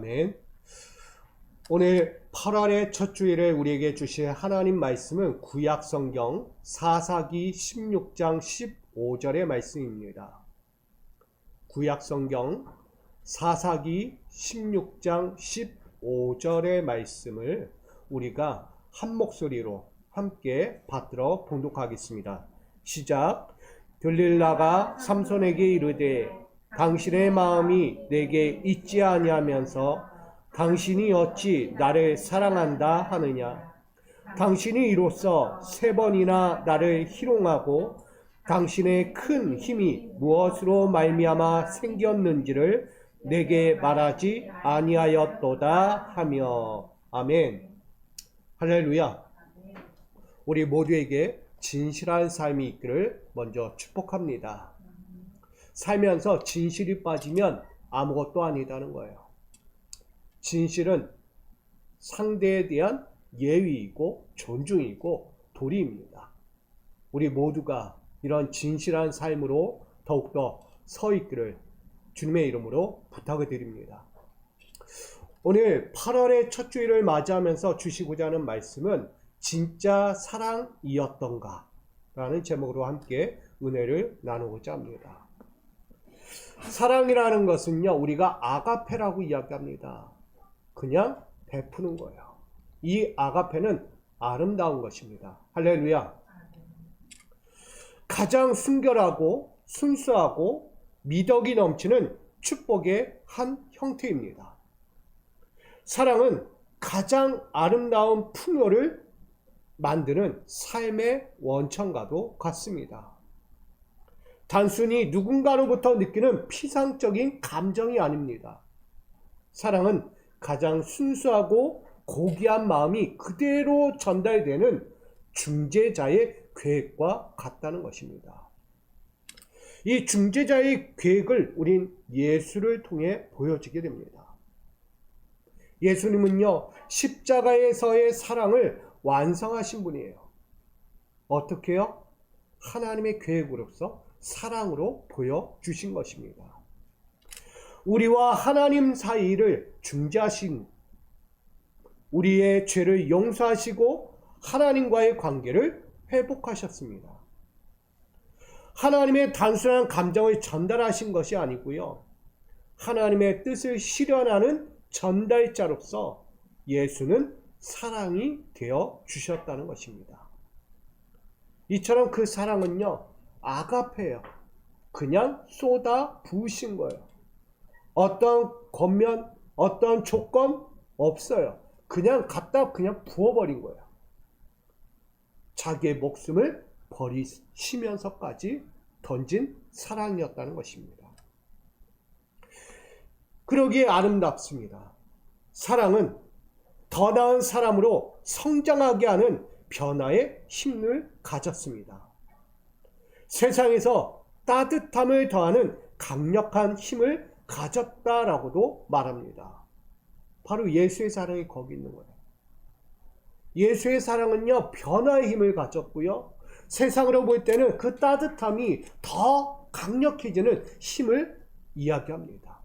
아멘. 오늘 8월의 첫 주일에 우리에게 주실 하나님 말씀은 구약 성경 사사기 16장 15절의 말씀입니다. 구약 성경 사사기 16장 15절의 말씀을 우리가 한 목소리로 함께 받들어 봉독하겠습니다. 시작. 들릴라가 삼손에게 이르되 당신의 마음이 내게 있지 아니하면서 당신이 어찌 나를 사랑한다 하느냐. 당신이 이로써 3번이나 나를 희롱하고 당신의 큰 힘이 무엇으로 말미암아 생겼는지를 내게 말하지 아니하였도다 하며. 아멘. 할렐루야. 우리 모두에게 진실한 삶이 있기를 먼저 축복합니다. 살면서 진실이 빠지면 아무것도 아니다는 거예요. 진실은 상대에 대한 예의이고 존중이고 도리입니다. 우리 모두가 이런 진실한 삶으로 더욱더 서 있기를 주님의 이름으로 부탁을 드립니다. 오늘 8월의 첫 주일을 맞이하면서 주시고자 하는 말씀은 진짜 사랑이었던가 라는 제목으로 함께 은혜를 나누고자 합니다. 사랑이라는 것은요, 우리가 아가페라고 이야기합니다. 그냥 베푸는 거예요. 이 아가페는 아름다운 것입니다. 할렐루야. 가장 순결하고 순수하고 미덕이 넘치는 축복의 한 형태입니다. 사랑은 가장 아름다운 풍요를 만드는 삶의 원천과도 같습니다. 단순히 누군가로부터 느끼는 피상적인 감정이 아닙니다. 사랑은 가장 순수하고 고귀한 마음이 그대로 전달되는 중재자의 계획과 같다는 것입니다. 이 중재자의 계획을 우린 예수를 통해 보여지게 됩니다. 예수님은요, 십자가에서의 사랑을 완성하신 분이에요. 어떻게요? 하나님의 계획으로서 사랑으로 보여주신 것입니다. 우리와 하나님 사이를 중재하신, 우리의 죄를 용서하시고 하나님과의 관계를 회복하셨습니다. 하나님의 단순한 감정을 전달하신 것이 아니고요, 하나님의 뜻을 실현하는 전달자로서 예수는 사랑이 되어 주셨다는 것입니다. 이처럼 그 사랑은요, 아가페예요. 그냥 쏟아 부으신 거예요. 어떤 권면, 어떤 조건 없어요. 그냥 갖다 그냥 부어버린 거예요. 자기의 목숨을 버리시면서까지 던진 사랑이었다는 것입니다. 그러기에 아름답습니다. 사랑은 더 나은 사람으로 성장하게 하는 변화의 힘을 가졌습니다. 세상에서 따뜻함을 더하는 강력한 힘을 가졌다라고도 말합니다. 바로 예수의 사랑이 거기 있는 거예요. 예수의 사랑은요, 변화의 힘을 가졌고요, 세상으로 볼 때는 그 따뜻함이 더 강력해지는 힘을 이야기합니다.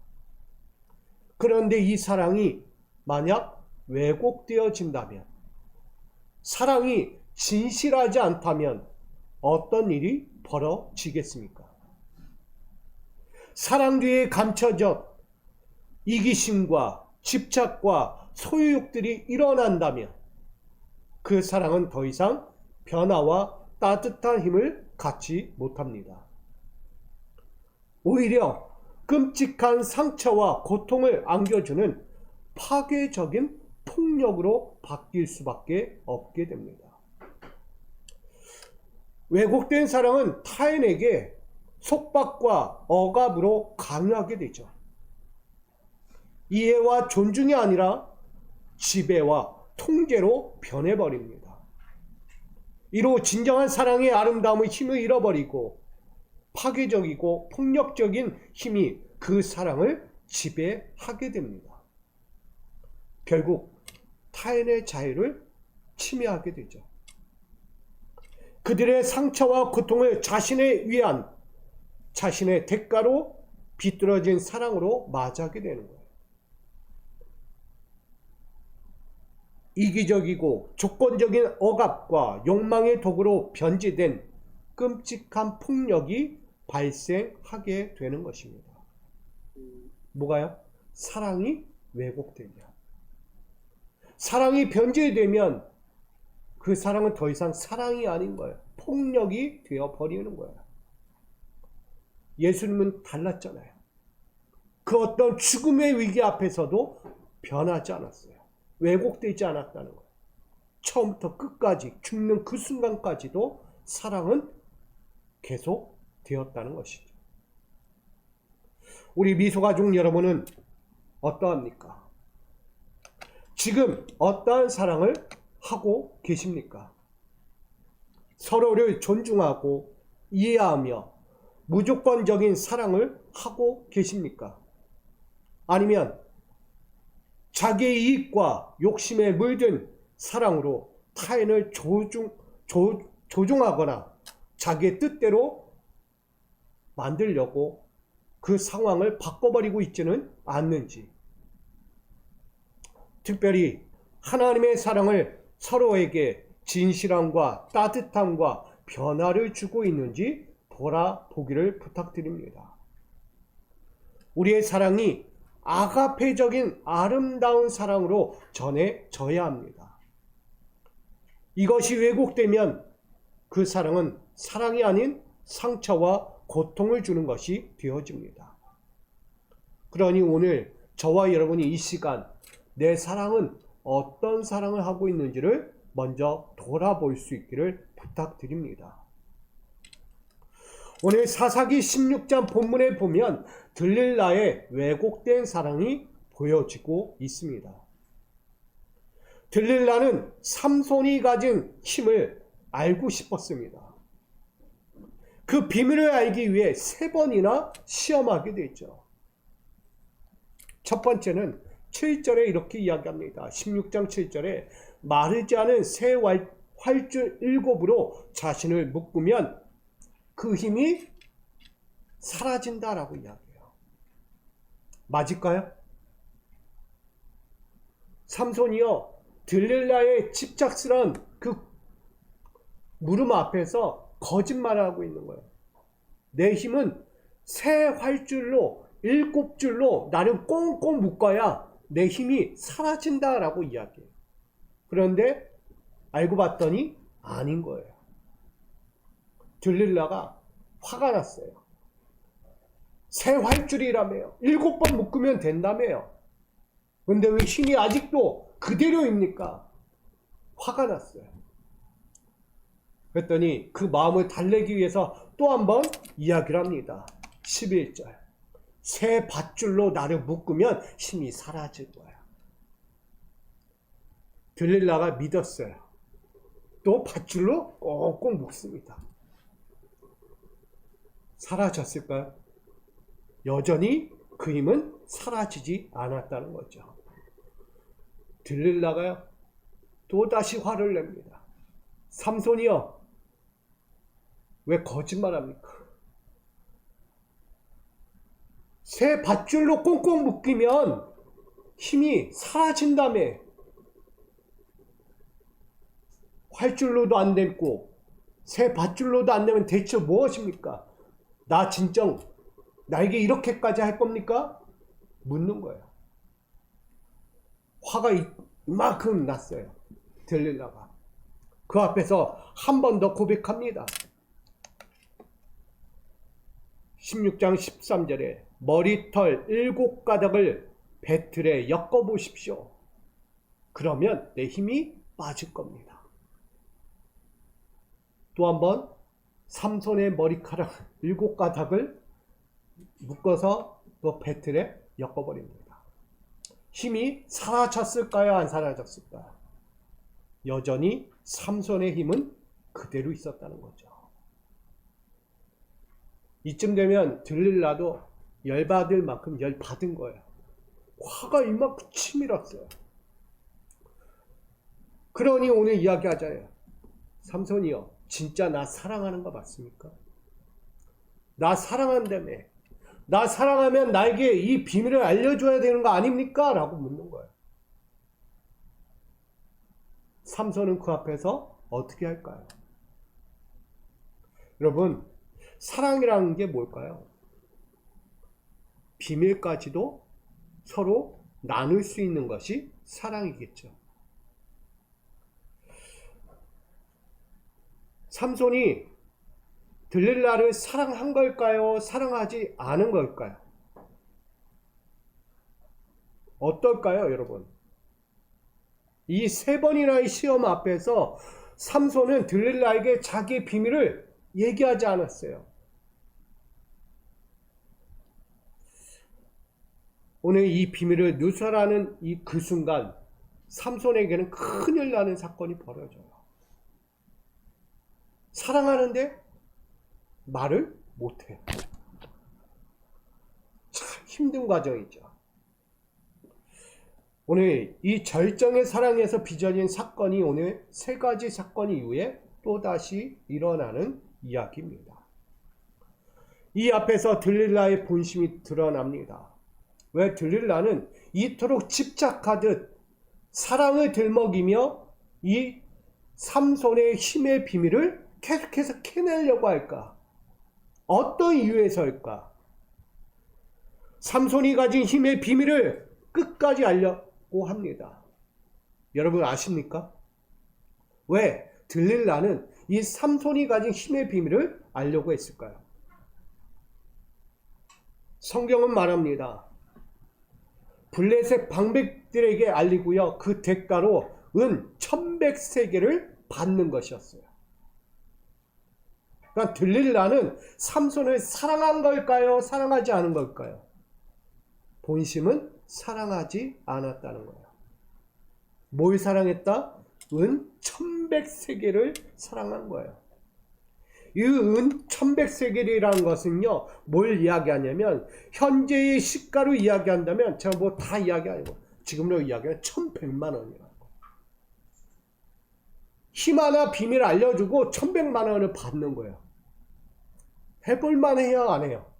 그런데 이 사랑이 만약 왜곡되어진다면, 사랑이 진실하지 않다면 어떤 일이 벌어지겠습니까? 사랑 뒤에 감춰져 이기심과 집착과 소유욕들이 일어난다면 그 사랑은 더 이상 변화와 따뜻한 힘을 갖지 못합니다. 오히려 끔찍한 상처와 고통을 안겨주는 파괴적인 폭력으로 바뀔 수밖에 없게 됩니다. 왜곡된 사랑은 타인에게 속박과 억압으로 강요하게 되죠. 이해와 존중이 아니라 지배와 통제로 변해버립니다. 이로 진정한 사랑의 아름다움의 힘을 잃어버리고 파괴적이고 폭력적인 힘이 그 사랑을 지배하게 됩니다. 결국 타인의 자유를 침해하게 되죠. 그들의 상처와 고통을 자신을 위한, 자신의 대가로 비뚤어진 사랑으로 맞이하게 되는 거예요. 이기적이고 조건적인 억압과 욕망의 도구로 변질된 끔찍한 폭력이 발생하게 되는 것입니다. 뭐가요? 사랑이 왜곡되면. 사랑이 변질되면 그 사랑은 더 이상 사랑이 아닌 거예요. 폭력이 되어버리는 거예요. 예수님은 달랐잖아요. 그 어떤 죽음의 위기 앞에서도 변하지 않았어요. 왜곡되지 않았다는 거예요. 처음부터 끝까지 죽는 그 순간까지도 사랑은 계속 되었다는 것이죠. 우리 미소가족 여러분은 어떠합니까? 지금 어떠한 사랑을 하고 계십니까? 서로를 존중하고 이해하며 무조건적인 사랑을 하고 계십니까? 아니면 자기의 이익과 욕심에 물든 사랑으로 타인을 조종하거나 자기의 뜻대로 만들려고 그 상황을 바꿔버리고 있지는 않는지, 특별히 하나님의 사랑을 서로에게 진실함과 따뜻함과 변화를 주고 있는지 돌아보기를 부탁드립니다. 우리의 사랑이 아가페적인 아름다운 사랑으로 전해져야 합니다. 이것이 왜곡되면 그 사랑은 사랑이 아닌 상처와 고통을 주는 것이 되어집니다. 그러니 오늘 저와 여러분이 이 시간 내 사랑은 어떤 사랑을 하고 있는지를 먼저 돌아볼 수 있기를 부탁드립니다. 오늘 사사기 16장 본문에 보면 들릴라의 왜곡된 사랑이 보여지고 있습니다. 들릴라는 삼손이 가진 힘을 알고 싶었습니다. 그 비밀을 알기 위해 3번이나 시험하게 되죠. 첫 번째는 7절에 이렇게 이야기합니다. 16장 7절에 마르지 않은 새 활줄 7으로 자신을 묶으면 그 힘이 사라진다라고 이야기해요. 맞을까요? 삼손이요, 들릴라의 집착스러운 그 물음 앞에서 거짓말을 하고 있는 거예요. 내 힘은 새 활줄로 7줄로 나를 꽁꽁 묶어야 내 힘이 사라진다라고 이야기해요. 그런데 알고 봤더니 아닌 거예요. 들릴라가 화가 났어요. 새 활줄이라며요. 7번 묶으면 된다며요. 근데 왜 힘이 아직도 그대로입니까? 화가 났어요. 그랬더니 그 마음을 달래기 위해서 또 한 번 이야기를 합니다. 11절. 새 밧줄로 나를 묶으면 힘이 사라질 거야. 들릴라가 믿었어요. 또 밧줄로 꽁꽁 묶습니다. 사라졌을까요? 여전히 그 힘은 사라지지 않았다는 거죠. 들릴라가요, 또다시 화를 냅니다. 삼손이요, 왜 거짓말합니까? 새 밧줄로 꽁꽁 묶이면 힘이 사라진다며. 활줄로도 안 됐고 새 밧줄로도 안 되면 대체 무엇입니까? 나 진정 나에게 이렇게까지 할 겁니까? 묻는 거예요. 화가 이만큼 났어요. 들릴라가. 그 앞에서 한 번 더 고백합니다. 16장 13절에 머리털 7가닥을 배틀에 엮어보십시오. 그러면 내 힘이 빠질 겁니다. 또 한 번 삼손의 머리카락 7가닥을 묶어서 또 배틀에 엮어버립니다. 힘이 사라졌을까요? 안 사라졌을까요? 여전히 삼손의 힘은 그대로 있었다는 거죠. 이쯤 되면 들릴라도 열받을 만큼 열받은 거예요. 화가 이만큼 치밀었어요. 그러니 오늘 이야기하자요. 삼손이요, 진짜 나 사랑하는 거 맞습니까? 나 사랑한다며. 나 사랑하면 나에게 이 비밀을 알려줘야 되는 거 아닙니까? 라고 묻는 거예요. 삼손은 그 앞에서 어떻게 할까요? 여러분, 사랑이라는 게 뭘까요? 비밀까지도 서로 나눌 수 있는 것이 사랑이겠죠. 삼손이 들릴라를 사랑한 걸까요? 사랑하지 않은 걸까요? 어떨까요, 여러분? 이 세 번이나의 시험 앞에서 삼손은 들릴라에게 자기의 비밀을 얘기하지 않았어요. 오늘 이 비밀을 누설하는 그 순간 삼손에게는 큰일 나는 사건이 벌어져요. 사랑하는데 말을 못해요. 참 힘든 과정이죠. 오늘 이 절정의 사랑에서 빚어진 사건이 오늘 세 가지 사건 이후에 또다시 일어나는 이야기입니다. 이 앞에서 들릴라의 본심이 드러납니다. 왜 들릴라는 이토록 집착하듯 사랑을 들먹이며 이 삼손의 힘의 비밀을 계속해서 캐내려고 할까? 어떤 이유에서일까? 삼손이 가진 힘의 비밀을 끝까지 알려고 합니다. 여러분 아십니까? 왜 들릴라는 이 삼손이 가진 힘의 비밀을 알려고 했을까요? 성경은 말합니다. 블레셋 방백들에게 알리고요. 그 대가로 은 1100세겔을 받는 것이었어요. 그러니까 들릴라는 삼손을 사랑한 걸까요? 사랑하지 않은 걸까요? 본심은 사랑하지 않았다는 거예요. 뭘 사랑했다? 은 1100세겔을 사랑한 거예요. 이 은 1100세겔이라는 것은요, 뭘 이야기하냐면, 현재의 시가로 이야기한다면, 제가 뭐 다 이야기 아니고, 지금으로 이야기하면 1100만 원이라고. 힘 하나 비밀 알려주고 1100만 원을 받는 거예요. 해볼만 해요, 안 해요?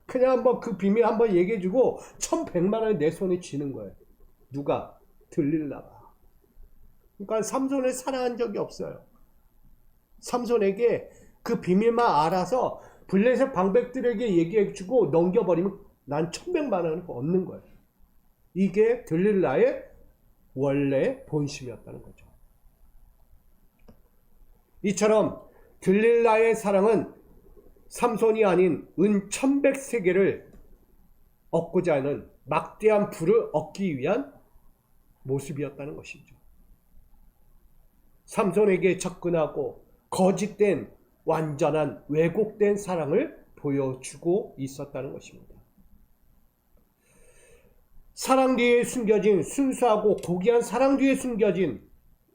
그냥 한번 그 비밀 한번 얘기해주고 1100만 원을 내 손에 쥐는 거예요. 누가? 들릴라가. 그러니까 삼손을 사랑한 적이 없어요. 삼손에게 그 비밀만 알아서 블레셋 방백들에게 얘기해주고 넘겨버리면 난 1100만 원을 얻는 거예요. 이게 들릴라의 원래 본심이었다는 거죠. 이처럼 들릴라의 사랑은 삼손이 아닌 은 1100세겔을 얻고자 하는 막대한 부를 얻기 위한 모습이었다는 것이죠. 삼손에게 접근하고 거짓된 완전한 왜곡된 사랑을 보여주고 있었다는 것입니다. 사랑 뒤에 숨겨진 순수하고 고귀한 사랑 뒤에 숨겨진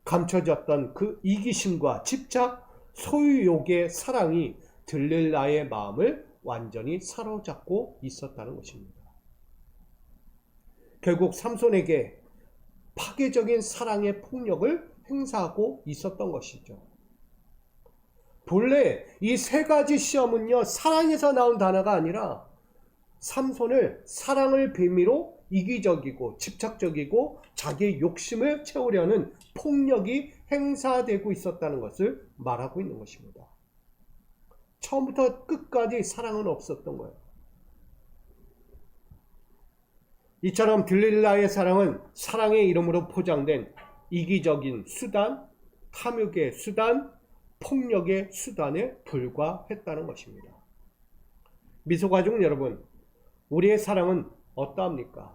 감춰졌던 그 이기심과 집착, 소유욕의 사랑이 들릴라의 마음을 완전히 사로잡고 있었다는 것입니다. 결국 삼손에게 파괴적인 사랑의 폭력을 행사하고 있었던 것이죠. 본래 이 세 가지 시험은요, 사랑에서 나온 단어가 아니라 삼손을 사랑을 빌미로 이기적이고 집착적이고 자기의 욕심을 채우려는 폭력이 행사되고 있었다는 것을 말하고 있는 것입니다. 처음부터 끝까지 사랑은 없었던 거예요. 이처럼 들릴라의 사랑은 사랑의 이름으로 포장된 이기적인 수단, 탐욕의 수단, 폭력의 수단에 불과했다는 것입니다. 미소가족 여러분, 우리의 사랑은 어떠합니까?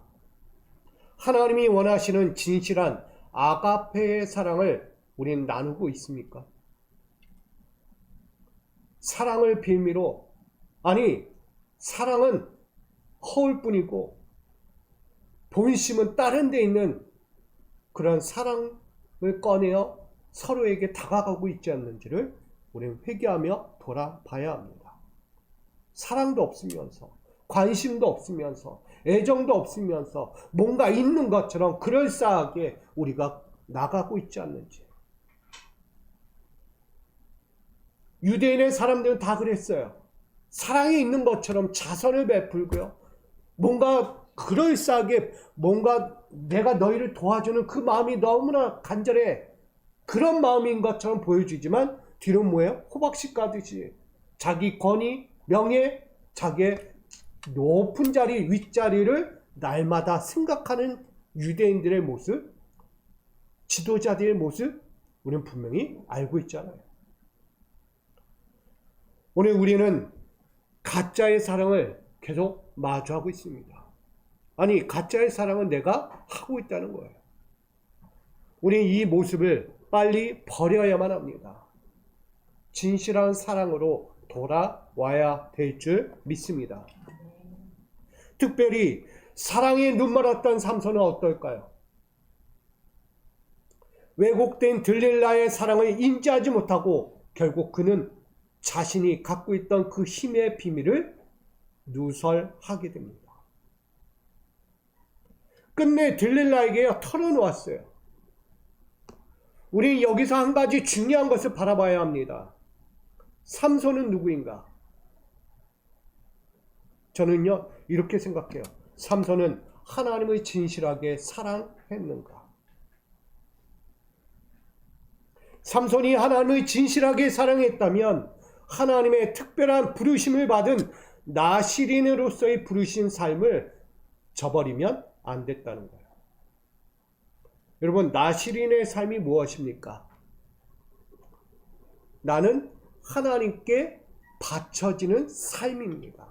하나님이 원하시는 진실한 아가페의 사랑을 우리는 나누고 있습니까? 사랑을 빌미로, 아니 사랑은 허울뿐이고 본심은 다른 데 있는 그런 사랑을 꺼내어 서로에게 다가가고 있지 않는지를 우리는 회개하며 돌아봐야 합니다. 사랑도 없으면서, 관심도 없으면서, 애정도 없으면서 뭔가 있는 것처럼 그럴싸하게 우리가 나가고 있지 않는지. 유대인의 사람들은 다 그랬어요. 사랑이 있는 것처럼 자선을 베풀고요, 뭔가 그럴싸하게 뭔가 내가 너희를 도와주는 그 마음이 너무나 간절해. 그런 마음인 것처럼 보여주지만 뒤로는 뭐예요? 호박씨 까듯이 자기 권위, 명예, 자기의 높은 자리, 윗자리를 날마다 생각하는 유대인들의 모습, 지도자들의 모습 우리는 분명히 알고 있잖아요. 오늘 우리는 가짜의 사랑을 계속 마주하고 있습니다. 아니, 가짜의 사랑은 내가 하고 있다는 거예요. 우리는 이 모습을 빨리 버려야만 합니다. 진실한 사랑으로 돌아와야 될 줄 믿습니다. 특별히 사랑에 눈멀었던 삼손은 어떨까요? 왜곡된 들릴라의 사랑을 인지하지 못하고 결국 그는 자신이 갖고 있던 그 힘의 비밀을 누설하게 됩니다. 끝내 들릴라에게 털어놓았어요. 우리 여기서 한 가지 중요한 것을 바라봐야 합니다. 삼손은 누구인가? 저는요 이렇게 생각해요. 삼손은 하나님을 진실하게 사랑했는가? 삼손이 하나님을 진실하게 사랑했다면 하나님의 특별한 부르심을 받은 나시린으로서의 부르신 삶을 저버리면 안 됐다는 거예요. 여러분, 나시린의 삶이 무엇입니까? 나는 하나님께 바쳐지는 삶입니다.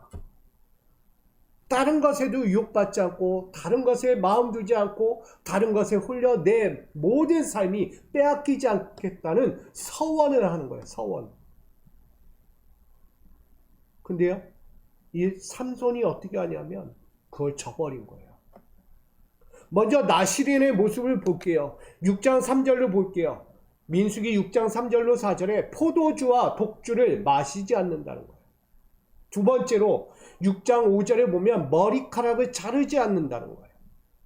다른 것에도 유혹받지 않고 다른 것에 마음 두지 않고 다른 것에 홀려 내 모든 삶이 빼앗기지 않겠다는 서원을 하는 거예요. 서원. 근데요, 이 삼손이 어떻게 하냐면 그걸 저버린 거예요. 먼저 나시린의 모습을 볼게요. 6장 3절로 볼게요. 민수기 6장 3절로 4절에 포도주와 독주를 마시지 않는다는 거예요. 두 번째로 6장 5절에 보면 머리카락을 자르지 않는다는 거예요.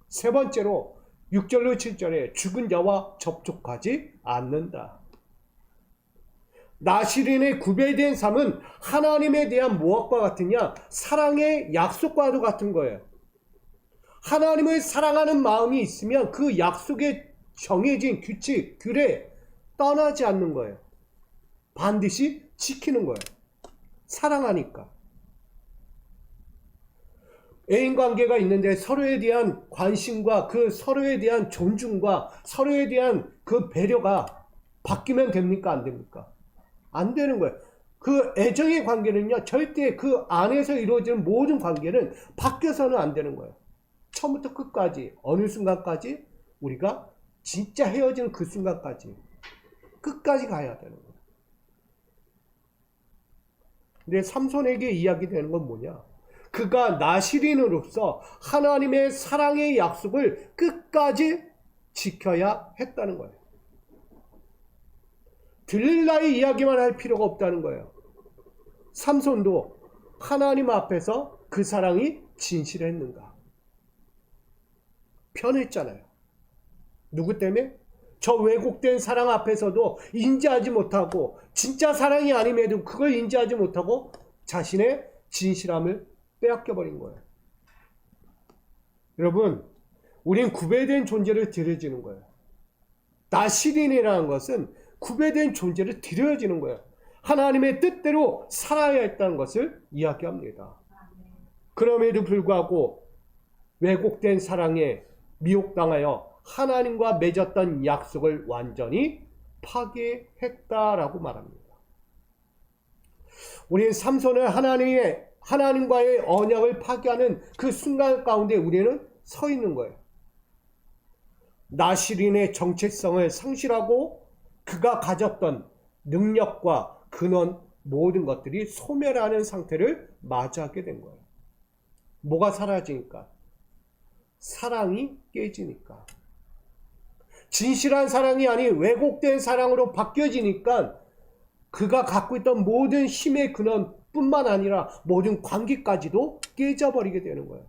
세 번째로 6절로 7절에 죽은 자와 접촉하지 않는다. 나시린의 구별된 삶은 하나님에 대한 무엇과 같으냐? 사랑의 약속과도 같은 거예요. 하나님을 사랑하는 마음이 있으면 그 약속에 정해진 규칙, 규례 떠나지 않는 거예요. 반드시 지키는 거예요. 사랑하니까. 애인 관계가 있는데 서로에 대한 관심과 그 서로에 대한 존중과 서로에 대한 그 배려가 바뀌면 됩니까? 안 됩니까? 안 되는 거예요. 그 애정의 관계는요, 절대 그 안에서 이루어지는 모든 관계는 바뀌어서는 안 되는 거예요. 처음부터 끝까지, 어느 순간까지 우리가 진짜 헤어지는 그 순간까지 끝까지 가야 되는 거예요. 근데 삼손에게 이야기되는 건 뭐냐? 그가 나시린으로서 하나님의 사랑의 약속을 끝까지 지켜야 했다는 거예요. 들릴라의 이야기만 할 필요가 없다는 거예요. 삼손도 하나님 앞에서 그 사랑이 진실했는가? 편했잖아요. 누구 때문에? 저 왜곡된 사랑 앞에서도 인지하지 못하고 진짜 사랑이 아님에도 그걸 인지하지 못하고 자신의 진실함을 빼앗겨버린 거예요. 여러분, 우린 구별된 존재를 드려지는 거예요. 나시린이라는 것은 구별된 존재를 드려지는 거예요. 하나님의 뜻대로 살아야 했다는 것을 이야기합니다. 그럼에도 불구하고 왜곡된 사랑에 미혹당하여 하나님과 맺었던 약속을 완전히 파괴했다라고 말합니다. 우리는 삼손은 하나님과의 언약을 파괴하는 그 순간 가운데 우리는 서 있는 거예요. 나시린의 정체성을 상실하고 그가 가졌던 능력과 근원 모든 것들이 소멸하는 상태를 맞이하게 된 거예요. 뭐가 사라지니까? 사랑이 깨지니까. 진실한 사랑이 아닌 왜곡된 사랑으로 바뀌어지니까 그가 갖고 있던 모든 힘의 근원 뿐만 아니라 모든 관계까지도 깨져버리게 되는 거예요.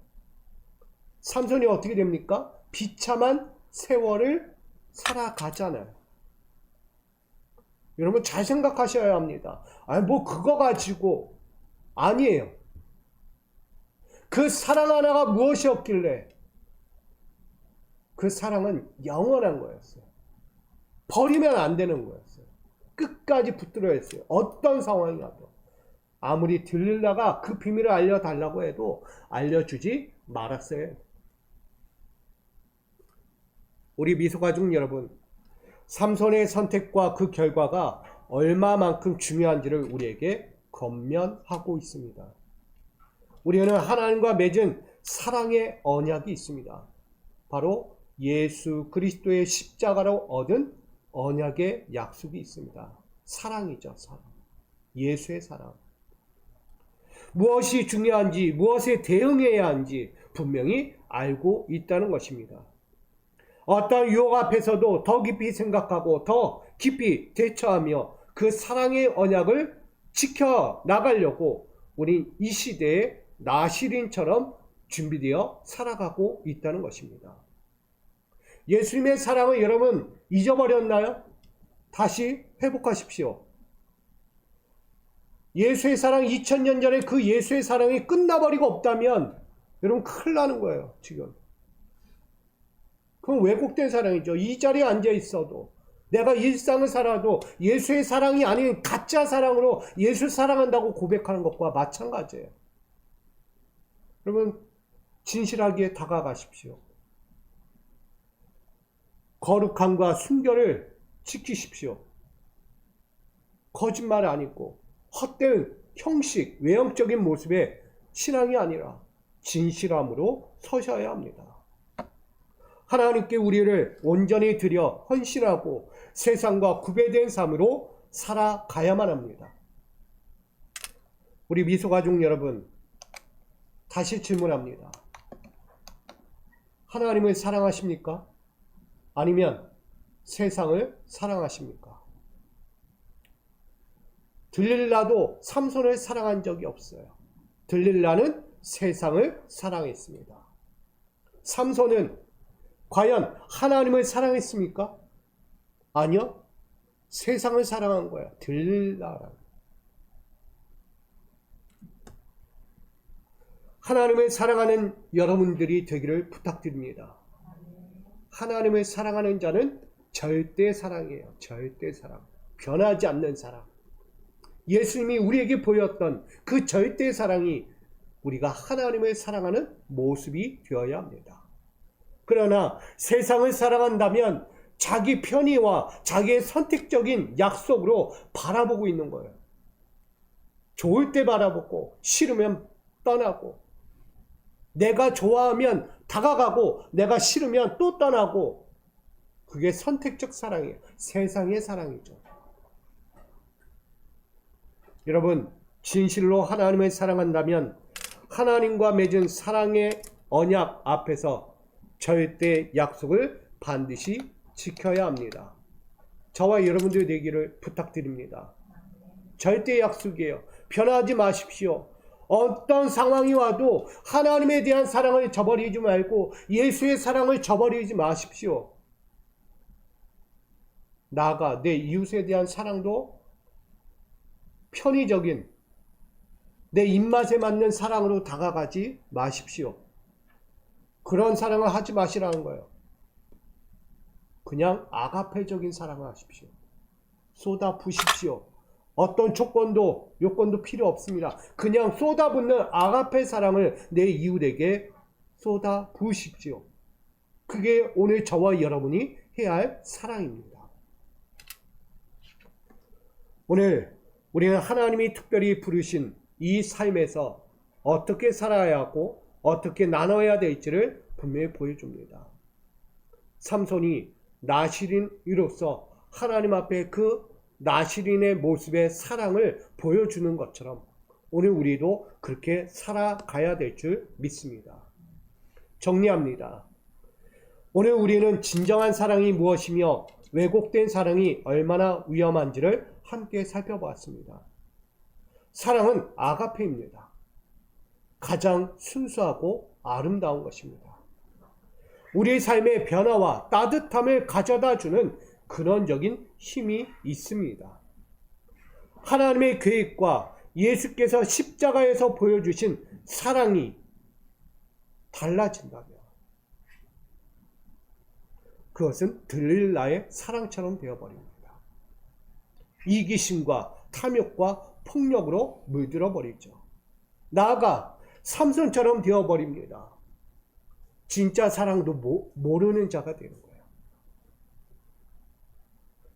삼손이 어떻게 됩니까? 비참한 세월을 살아가잖아요. 여러분 잘 생각하셔야 합니다. 아니 뭐 그거 가지고 아니에요. 그 사랑 하나가 무엇이었길래 그 사랑은 영원한 거였어요. 버리면 안 되는 거였어요. 끝까지 붙들어야 했어요. 어떤 상황이 와도. 아무리 들릴라가 그 비밀을 알려달라고 해도 알려주지 말았어요. 우리 미소가족 여러분, 삼손의 선택과 그 결과가 얼마만큼 중요한지를 우리에게 권면하고 있습니다. 우리는 하나님과 맺은 사랑의 언약이 있습니다. 바로 예수 그리스도의 십자가로 얻은 언약의 약속이 있습니다. 사랑이죠, 사랑. 예수의 사랑. 무엇이 중요한지, 무엇에 대응해야 하는지 분명히 알고 있다는 것입니다. 어떤 유혹 앞에서도 더 깊이 생각하고 더 깊이 대처하며 그 사랑의 언약을 지켜나가려고 우리 이 시대에 나시린처럼 준비되어 살아가고 있다는 것입니다. 예수님의 사랑을 여러분 잊어버렸나요? 다시 회복하십시오. 예수의 사랑 2000년 전에 그 예수의 사랑이 끝나버리고 없다면 여러분 큰일 나는 거예요, 지금. 그건 왜곡된 사랑이죠. 이 자리에 앉아 있어도 내가 일상을 살아도 예수의 사랑이 아닌 가짜 사랑으로 예수를 사랑한다고 고백하는 것과 마찬가지예요. 여러분 진실하게 다가가십시오. 거룩함과 순결을 지키십시오. 거짓말 안 있고 헛된 형식, 외형적인 모습의 신앙이 아니라 진실함으로 서셔야 합니다. 하나님께 우리를 온전히 드려 헌신하고 세상과 구별된 삶으로 살아가야만 합니다. 우리 미소가족 여러분, 다시 질문합니다. 하나님을 사랑하십니까? 아니면 세상을 사랑하십니까? 들릴라도 삼손을 사랑한 적이 없어요. 들릴라는 세상을 사랑했습니다. 삼손은 과연 하나님을 사랑했습니까? 아니요. 세상을 사랑한 거야. 들릴라라. 하나님을 사랑하는 여러분들이 되기를 부탁드립니다. 하나님을 사랑하는 자는 절대 사랑이에요. 절대 사랑. 변하지 않는 사랑. 예수님이 우리에게 보였던 그 절대 사랑이 우리가 하나님을 사랑하는 모습이 되어야 합니다. 그러나 세상을 사랑한다면 자기 편의와 자기의 선택적인 약속으로 바라보고 있는 거예요. 좋을 때 바라보고 싫으면 떠나고, 내가 좋아하면 다가가고 내가 싫으면 또 떠나고, 그게 선택적 사랑이에요. 세상의 사랑이죠. 여러분, 진실로 하나님을 사랑한다면 하나님과 맺은 사랑의 언약 앞에서 절대 약속을 반드시 지켜야 합니다. 저와 여러분들이 되기를 부탁드립니다. 절대 약속이에요. 변하지 마십시오. 어떤 상황이 와도 하나님에 대한 사랑을 저버리지 말고 예수의 사랑을 저버리지 마십시오. 나아가 내 이웃에 대한 사랑도 편의적인 내 입맛에 맞는 사랑으로 다가가지 마십시오. 그런 사랑을 하지 마시라는 거예요. 그냥 아가페적인 사랑을 하십시오. 쏟아부십시오. 어떤 조건도 요건도 필요 없습니다. 그냥 쏟아붓는 아가페 사랑을 내 이웃에게 쏟아부으십시오. 그게 오늘 저와 여러분이 해야 할 사랑입니다. 오늘 우리는 하나님이 특별히 부르신 이 삶에서 어떻게 살아야 하고 어떻게 나눠야 될지를 분명히 보여줍니다. 삼손이 나시린으로서 하나님 앞에 그 나시린의 모습의 사랑을 보여주는 것처럼 오늘 우리도 그렇게 살아가야 될 줄 믿습니다. 정리합니다. 오늘 우리는 진정한 사랑이 무엇이며 왜곡된 사랑이 얼마나 위험한지를 함께 살펴보았습니다. 사랑은 아가페입니다. 가장 순수하고 아름다운 것입니다. 우리의 삶의 변화와 따뜻함을 가져다주는 근원적인 힘이 있습니다. 하나님의 계획과 예수께서 십자가에서 보여주신 사랑이 달라진다면 그것은 들릴라의 사랑처럼 되어버립니다. 이기심과 탐욕과 폭력으로 물들어 버리죠. 나아가 삼손처럼 되어버립니다. 진짜 사랑도 모르는 자가 되는 거예요.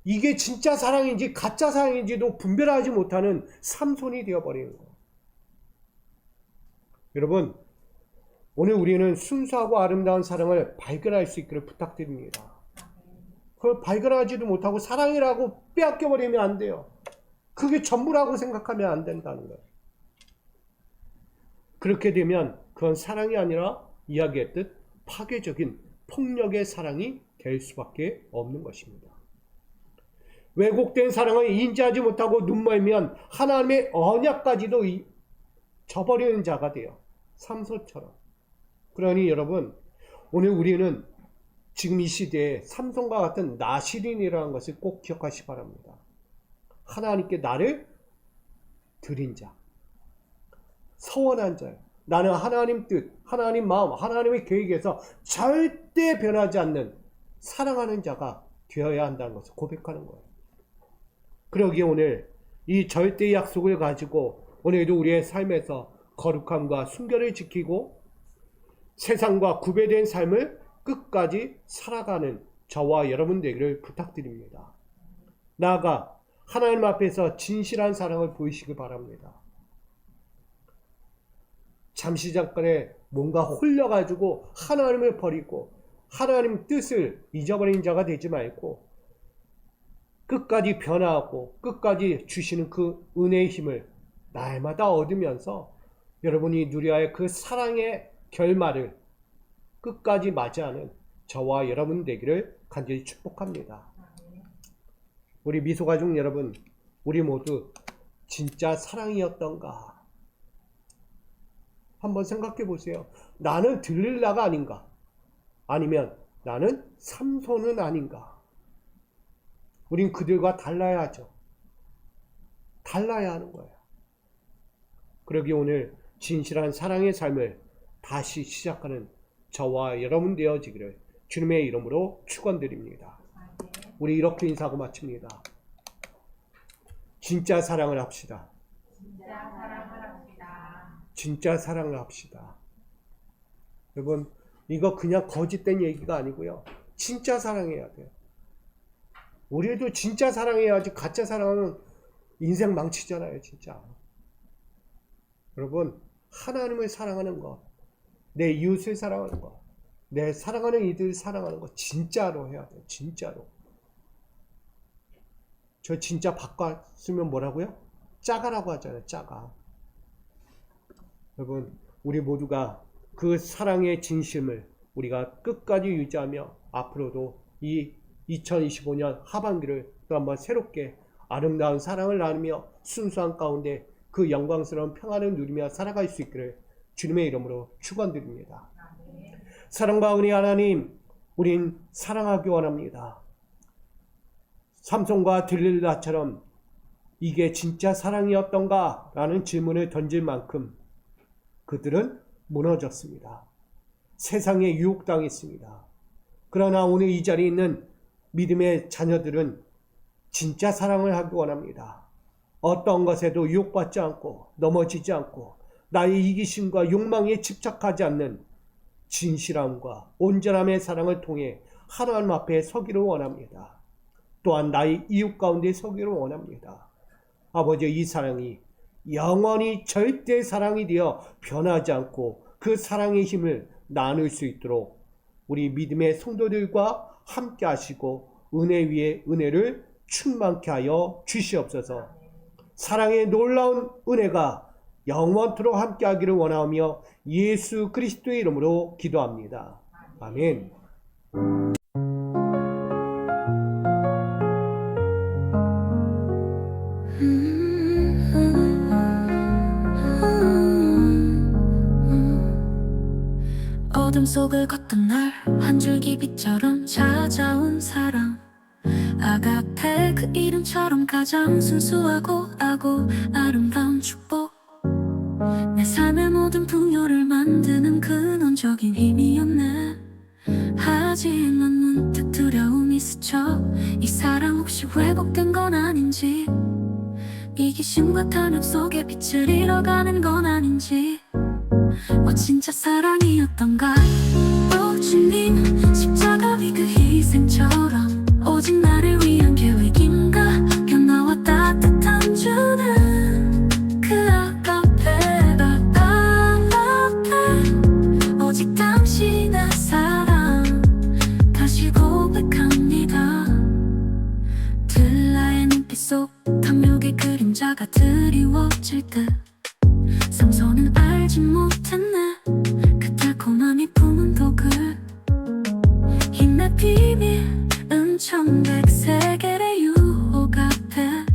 이게 진짜 사랑인지 가짜 사랑인지도 분별하지 못하는 삼손이 되어버리는 거예요. 여러분, 오늘 우리는 순수하고 아름다운 사랑을 발견할 수 있기를 부탁드립니다. 그걸 발견하지도 못하고 사랑이라고 빼앗겨버리면 안 돼요. 그게 전부라고 생각하면 안 된다는 거예요. 그렇게 되면 그건 사랑이 아니라 이야기했듯 파괴적인 폭력의 사랑이 될 수밖에 없는 것입니다. 왜곡된 사랑을 인지하지 못하고 눈멀면 하나님의 언약까지도 저버리는 자가 돼요. 삼손처럼. 그러니 여러분, 오늘 우리는 지금 이 시대에 삼손과 같은 나실인이라는 것을 꼭 기억하시기 바랍니다. 하나님께 나를 드린 자, 서원한 자예요. 나는 하나님 뜻, 하나님 마음, 하나님의 계획에서 절대 변하지 않는 사랑하는 자가 되어야 한다는 것을 고백하는 거예요. 그러기에 오늘 이 절대의 약속을 가지고 오늘도 우리의 삶에서 거룩함과 순결을 지키고 세상과 구별된 삶을 끝까지 살아가는 저와 여러분 되기를 부탁드립니다. 나아가 하나님 앞에서 진실한 사랑을 보이시기 바랍니다. 잠시 잠깐에 뭔가 홀려가지고 하나님을 버리고 하나님 뜻을 잊어버린 자가 되지 말고 끝까지 변화하고 끝까지 주시는 그 은혜의 힘을 날마다 얻으면서 여러분이 누려야 할 그 사랑의 결말을 끝까지 맞이하는 저와 여러분 되기를 간절히 축복합니다. 우리 미소가족 여러분, 우리 모두 진짜 사랑이었던가? 한번 생각해 보세요. 나는 들릴라가 아닌가? 아니면 나는 삼손은 아닌가? 우린 그들과 달라야 하죠. 달라야 하는 거예요. 그러기 오늘 진실한 사랑의 삶을 다시 시작하는 저와 여러분 되어지기를 주님의 이름으로 축원드립니다. 우리 이렇게 인사하고 마칩니다. 진짜 사랑을 합시다. 진짜 사랑을 합시다. 진짜 사랑을 합시다. 여러분, 이거 그냥 거짓된 얘기가 아니고요. 진짜 사랑해야 돼요. 우리도 진짜 사랑해야지 가짜 사랑은 인생 망치잖아요, 진짜. 여러분, 하나님을 사랑하는 것, 내 이웃을 사랑하는 것, 내 사랑하는 이들을 사랑하는 것 진짜로 해야 돼요. 진짜로. 저 진짜 바꿨으면 뭐라고요? 짜가라고 하잖아요. 짜가. 여러분, 우리 모두가 그 사랑의 진심을 우리가 끝까지 유지하며 앞으로도 이 2025년 하반기를 또 한번 새롭게 아름다운 사랑을 나누며 순수한 가운데 그 영광스러운 평안을 누리며 살아갈 수 있기를 주님의 이름으로 축원드립니다. 사랑과 은혜 하나님, 우린 사랑하기 원합니다. 삼손과 들릴라처럼 이게 진짜 사랑이었던가? 라는 질문을 던질 만큼 그들은 무너졌습니다. 세상에 유혹당했습니다. 그러나 오늘 이 자리에 있는 믿음의 자녀들은 진짜 사랑을 하기 원합니다. 어떤 것에도 유혹받지 않고 넘어지지 않고 나의 이기심과 욕망에 집착하지 않는 진실함과 온전함의 사랑을 통해 하나님 앞에 서기를 원합니다. 또한 나의 이웃 가운데 서기를 원합니다. 아버지, 이 사랑이 영원히 절대 사랑이 되어 변하지 않고 그 사랑의 힘을 나눌 수 있도록 우리 믿음의 성도들과 함께 하시고 은혜 위에 은혜를 충만케 하여 주시옵소서. 사랑의 놀라운 은혜가 영원토록 함께 하기를 원하며 예수 그리스도의 이름으로 기도합니다. 아멘. 어둠 속을 걷던 날 한 줄기 빛처럼 찾아온 사랑, 아가페 그 이름처럼 가장 순수하고 아름다운 축복. 내 삶의 모든 풍요를 만드는 근원적인 힘이었네. 하지만 문득 두려움이 스쳐 이 사랑 혹시 왜곡된 건 아닌지, 이기심과 탐욕 속에 빛을 잃어가는 건 아닌지. 진짜 사랑이었던가? 주님, 십자가 위 그 희생처럼 오직 나를 위한 계획인가? 변화와 따뜻한 주는 그 아가페가 오직 당신의 사랑 다시 고백합니다. 들라의 눈빛 속 탐욕의 그림자가 드리워질 듯 삼손은 알지 못했네. 그 달콤함이 품은 독을. 힘의 비밀 은천백세겔의 유혹 앞에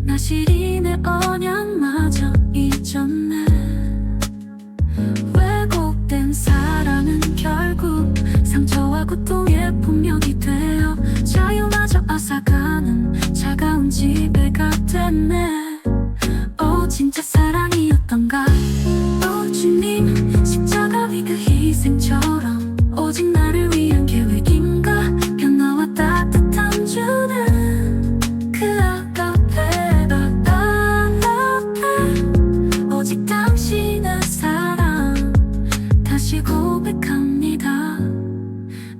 나시린의 언약마저 잊었네. 왜곡된 사랑은 결국 상처와 고통의 폭력이 되어 자유마저 앗아가는 차가운 지배가 됐네. 진짜 사랑이었던가? 주님, 십자가 위 그 희생처럼 오직 나를 위한 계획인가? 변화와 따뜻한 주는 그 아가페가 오직 당신의 사랑 다시 고백합니다.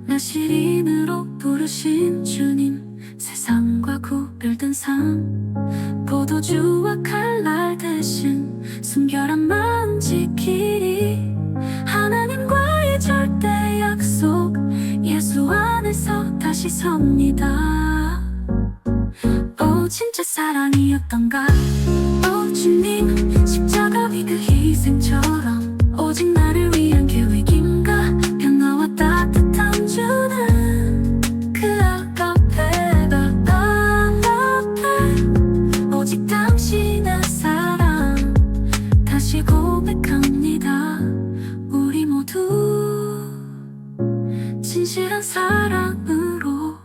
나시린으로 부르신 주님, 세상과 구별된 삶, 포도주와 칼날 대신 순결한 마음 지키리. 하나님과의 절대 약속, 예수 안에서 다시 섭니다. 진짜 사랑이었던가? 주님, 십자가 위 그 희생처럼 오직 나를 위한 계획인가? 변화와 따뜻한 주는 그 아가페가 오직 당신의 사랑 다시 고백합니다. 우리 모두 진실한 사랑으로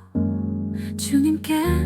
주님께